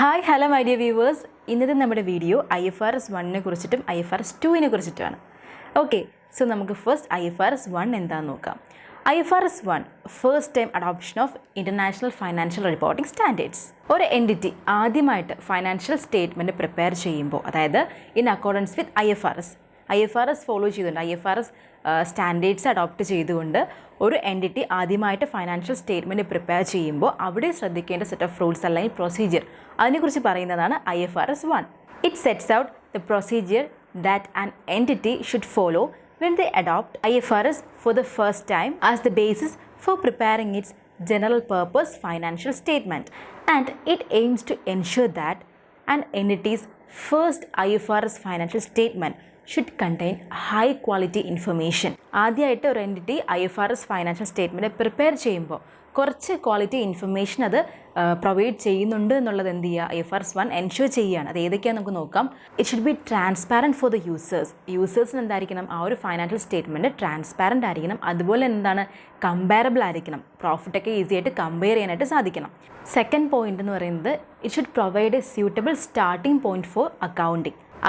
Hi hello my dear viewers, ഇന്നത്തെ നമ്മുടെ video IFRS 1നെ കുറിച്ചിട്ടും IFRS 2നെ കുറിച്ചിട്ടുമാണ്. ഓക്കെ, സോ നമുക്ക് ഫസ്റ്റ് IFRS 1 എന്താണെന്ന് നോക്കാം. IFRS 1 first time adoption of international financial reporting standards. ഒരു എൻറ്റിറ്റി ആദ്യമായിട്ട് ഫൈനാൻഷ്യൽ സ്റ്റേറ്റ്മെൻറ്റ് പ്രിപ്പയർ ചെയ്യുമ്പോൾ, അതായത് in accordance with IFRS follow ചെയ്തുകൊണ്ട് IFRS സ്റ്റാൻഡേർഡ്സ് അഡോപ്റ്റ് ചെയ്തുകൊണ്ട് ഒരു എൻറ്റിറ്റി ആദ്യമായിട്ട് ഫൈനാൻഷ്യൽ സ്റ്റേറ്റ്മെൻറ്റ് പ്രിപ്പയർ ചെയ്യുമ്പോൾ അവിടെ ശ്രദ്ധിക്കേണ്ട സെറ്റ് ഓഫ് റൂൾസ് അല്ലെങ്കിൽ പ്രൊസീജിയർ, അതിനെക്കുറിച്ച് പറയുന്നതാണ് IFRS 1. It sets out the procedure that an entity should follow when they adopt IFRS for the first time as the basis for preparing its general purpose financial statement, and it aims to ensure that an entity's first IFRS financial statement should contain high quality information. ആദ്യമായിട്ട് ഒരു entity IFRS financial statement prepare ചെയ്യുമ്പോൾ കുറച്ച് quality information അത് provide ചെയ്യുന്നുണ്ട് എന്നുള്ളത് എന്ത് ചെയ്യുക, IFRS 1 ensure ചെയ്യുകയാണ്. അത് ഏതൊക്കെയാണെന്ന് നമുക്ക് നോക്കാം. It should be transparent for the യൂസേഴ്സിന് എന്തായിരിക്കണം, ആ ഒരു ഫൈനാൻഷ്യൽ സ്റ്റേറ്റ്മെൻറ്റ് ട്രാൻസ്പാരൻ്റ് ആയിരിക്കണം. അതുപോലെ എന്താണ്, കമ്പയറബിൾ ആയിരിക്കണം. പ്രോഫിറ്റൊക്കെ ഈസി ആയിട്ട് കമ്പയർ ചെയ്യാനായിട്ട് സാധിക്കണം. സെക്കൻഡ് പോയിന്റ് എന്ന് പറയുന്നത് it should provide a suitable starting point for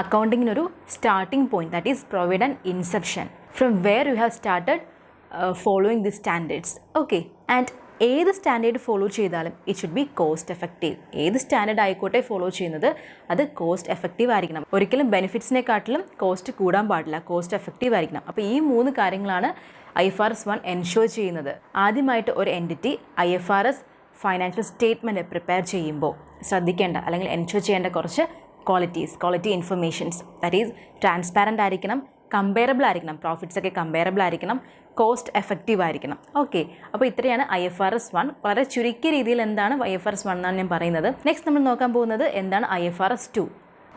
അക്കൗണ്ടിങ്ങിനൊരു starting point, that is provide an inception from where you have started following the standards. Okay, and ഏത് സ്റ്റാൻഡേർഡ് ഫോളോ ചെയ്താലും it should be cost effective. ഏത് standard ആയിക്കോട്ടെ follow ചെയ്യുന്നത്, അത് cost effective ആയിരിക്കണം. ഒരിക്കലും ബെനിഫിറ്റ്സിനെക്കാട്ടിലും cost കൂടാൻ പാടില്ല, കോസ്റ്റ് എഫക്റ്റീവ് ആയിരിക്കണം. അപ്പോൾ ഈ 3 കാര്യങ്ങളാണ് IFRS 1 എൻഷുർ ചെയ്യുന്നത്. ആദ്യമായിട്ട് ഒരു entity IFRS financial statement prepare ചെയ്യുമ്പോൾ ശ്രദ്ധിക്കേണ്ട അല്ലെങ്കിൽ എൻഷുർ ചെയ്യേണ്ട കുറച്ച് quality informations, that is transparent ആയിരിക്കണം, കമ്പയറബിൾ ആയിരിക്കണം, പ്രോഫിറ്റ്സ് ഒക്കെ കമ്പയറബിൾ ആയിരിക്കണം, കോസ്റ്റ് എഫക്റ്റീവ് ആയിരിക്കണം. ഓക്കെ, അപ്പോൾ ഇത്രയാണ് IFRS 1. വളരെ ചുരുക്കിയ രീതിയിൽ എന്താണ് IFRS 1 എന്നാണ് ഞാൻ പറയുന്നത്. നെക്സ്റ്റ് നമ്മൾ നോക്കാൻ പോകുന്നത് എന്താണ് IFRS 2.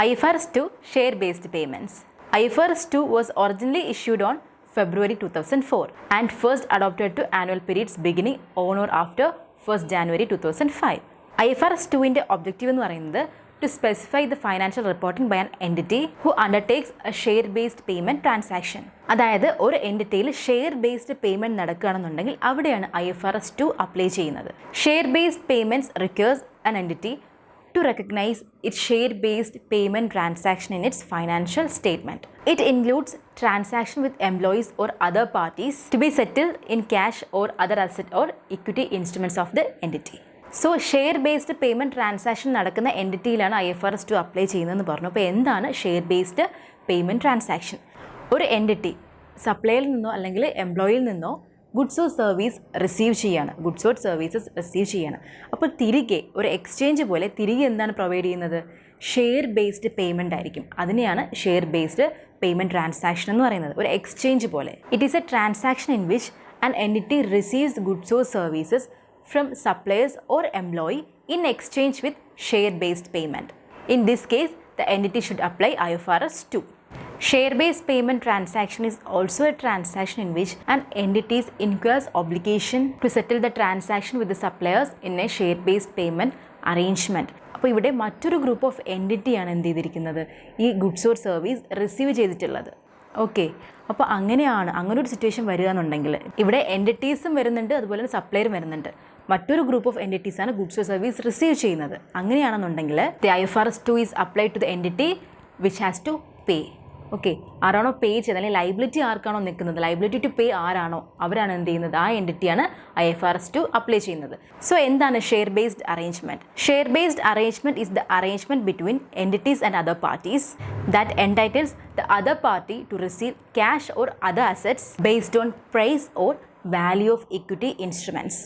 IFRS 2 share based payments. IFRS 2 was originally issued on February 2004 and first adopted to annual periods beginning on or after 1st January 2005. IFRS 2ൻ്റെ objective എന്ന് പറയുന്നത് to specify the financial reporting by an entity who undertakes a share based payment transaction. അതായത് ഒരു എൻറ്റിറ്റിയിൽ share based payment നടക്കുകയാണെന്നുണ്ടെങ്കിൽ അവിടെയാണ് IFRS 2 apply ചെയ്യുന്നത്. Share based payments requires an entity to recognize its share based payment transaction in its financial statement. It includes transaction with employees or other parties to be settled in cash or other asset or equity instruments of the entity. So share based payment transaction നടക്കുന്ന എൻറ്റിറ്റിയിലാണ് IFRS 2 apply ചെയ്യുന്നതെന്ന് പറഞ്ഞു. അപ്പോൾ എന്താണ് share based payment transaction? ഒരു entity സപ്ലൈയിൽ നിന്നോ അല്ലെങ്കിൽ എംപ്ലോയിയിൽ നിന്നോ goods or services receive ചെയ്യാണ്. അപ്പോൾ തിരികെ ഒരു എക്സ്ചേഞ്ച് പോലെ തിരികെ എന്താണ് പ്രൊവൈഡ് ചെയ്യുന്നത്? ഷെയർ ബേസ്ഡ് പേയ്മെൻ്റ് ആയിരിക്കും. അതിനെയാണ് ഷെയർ ബേസ്ഡ് പേയ്മെൻറ്റ് ട്രാൻസാക്ഷൻ എന്ന് പറയുന്നത്. ഒരു എക്സ്ചേഞ്ച് പോലെ. It is A transaction in which an entity receives goods or services from suppliers or employee in exchange with share-based payment. In this case, the entity should apply IFRS 2. Share-based payment transaction is also a transaction in which an entity incurs obligation to settle the transaction with the suppliers in a share-based payment arrangement. അപ്പോൾ ഇവിടെ മറ്റൊരു group of എൻറ്റിറ്റിയാണ് എന്ത് ചെയ്തിരിക്കുന്നത്, ഈ goods or service receive ചെയ്തിട്ടുള്ളത്. Okay, അപ്പോൾ അങ്ങനൊരു situation വരിക എന്നുണ്ടെങ്കിൽ ഇവിടെ എൻറ്റിറ്റീസും വരുന്നുണ്ട്, അതുപോലെ തന്നെ സപ്ലയറും വരുന്നുണ്ട്. മറ്റൊരു ഗ്രൂപ്പ് ഓഫ് എൻറ്റിറ്റീസാണ് ഗുഡ്സ് ഓർ സർവീസ് റിസീവ് ചെയ്യുന്നത്. അങ്ങനെയാണെന്നുണ്ടെങ്കിൽ the IFRS 2 is applied to the entity which has to pay. Okay, ആരാണോ പേ ചെയ്ത് അല്ലെങ്കിൽ ലൈബിലിറ്റി ആർക്കാണോ നിൽക്കുന്നത്, ലൈബിലിറ്റി ടു പേ ആരാണോ അവരാണ് എന്ത് ചെയ്യുന്നത്, ആ എൻറ്റിറ്റിയാണ് IFRS 2 അപ്ലൈ ചെയ്യുന്നത്. സോ എന്താണ് share based arrangement? Share based arrangement is the arrangement between entities and other parties that എൻടൈറ്റിൽസ് the other party to receive cash or other assets based on price or value of equity instruments.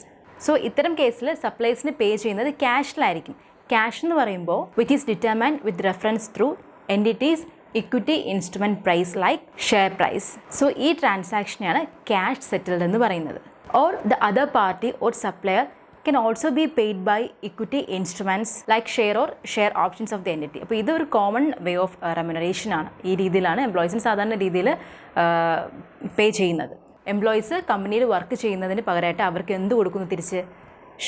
So ഇത്തരം കേസിൽ സപ്ലൈസിന് pay ചെയ്യുന്നത് ക്യാഷിലായിരിക്കും. Cash എന്ന് പറയുമ്പോൾ which is determined with reference through entities equity instrument price like share price. So ഈ ട്രാൻസാക്ഷനെയാണ് cash settled എന്ന് പറയുന്നത്. Or the other party or supplier can also be paid by equity instruments like share or share options of the entity. അപ്പോൾ ഇതൊരു common way of remuneration ആണ്. ഈ രീതിയിലാണ് എംപ്ലോയീസിന് സാധാരണ രീതിയിൽ പേ ചെയ്യുന്നത്. എംപ്ലോയീസ് കമ്പനിയിൽ വർക്ക് ചെയ്യുന്നതിന് പകരമായിട്ട് അവർക്ക് എന്ത് കൊടുക്കുന്നു, തിരിച്ച്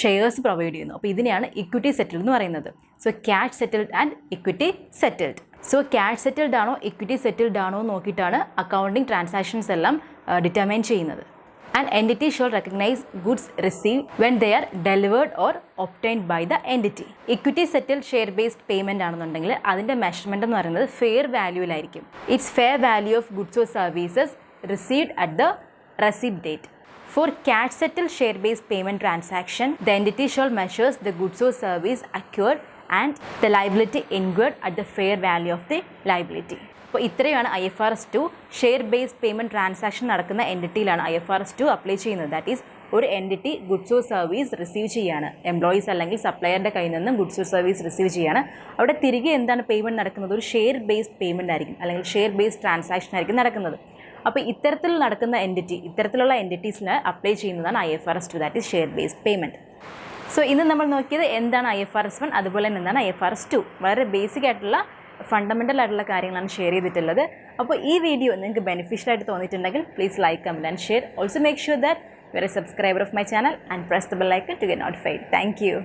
ഷെയർസ് പ്രൊവൈഡ് ചെയ്യുന്നു. അപ്പോൾ ഇതിനെയാണ് ഇക്വിറ്റി സെറ്റിൽഡ് എന്ന് പറയുന്നത്. So cash settled and equity settled. So cash settled ആണോ ഇക്വിറ്റി സെറ്റിൽഡ് ആണോ നോക്കിയിട്ടാണ് അക്കൗണ്ടിങ് ട്രാൻസാക്ഷൻസ് എല്ലാം ഡിറ്റർമൈൻ ചെയ്യുന്നത്. An entity shall recognize goods received when they are delivered or obtained by the entity. Equity settled share based payment ആണെന്നുണ്ടെങ്കിൽ അതിൻ്റെ measurement എന്ന് പറയുന്നത് fair വാല്യൂവിലായിരിക്കും. It's fair value of goods or services received at the receipt date. For cash settled share based payment transaction, the entity shall measure the goods or service acquired and the liability incurred at the fair value of the liability. അപ്പോൾ ഇത്രയാണ് IFRS 2 share based payment transaction നടക്കുന്ന എൻറ്റിറ്റിയിലാണ് IFRS 2 apply ചെയ്യുന്നത്. That is ഒരു entity goods or service receive ചെയ്യാണ്, employees അല്ലെങ്കിൽ സപ്ലയറിൻ്റെ കയ്യിൽ നിന്നും goods or service receive ചെയ്യാണ്. അവിടെ തിരികെ എന്താണ് പേയ്മെൻറ്റ് നടക്കുന്നത്? ഒരു ഷെയർ ബേസ്ഡ് പേയ്മെൻറ്റ് ആയിരിക്കും, അല്ലെങ്കിൽ ഷെയർ ബേസ്ഡ് ട്രാൻസാക്ഷൻ ആയിരിക്കും നടക്കുന്നത്. അപ്പോൾ ഇത്തരത്തിൽ നടക്കുന്ന ഇത്തരത്തിലുള്ള എൻറ്റിറ്റീസിന് അപ്ലൈ ചെയ്യുന്നതാണ് IFRS 2, that is share based payment. So ഇന്ന് നമ്മൾ നോക്കിയത് എന്താണ് IFRS 1, അതുപോലെ തന്നെ എന്താണ് IFRS 2. വളരെ ബേസിക് ആയിട്ടുള്ള ഫണ്ടമെൻ്റൽ ആയിട്ടുള്ള കാര്യങ്ങളാണ് ഷെയർ ചെയ്തിട്ടുള്ളത്. അപ്പോൾ ഈ വീഡിയോ നിങ്ങൾക്ക് ബെനിഫിഷ്യൽ ആയിട്ട് തോന്നിയിട്ടുണ്ടെങ്കിൽ please like, comment and share. Also make sure that you are a subscriber of my channel and press the bell icon to get notified. Thank U.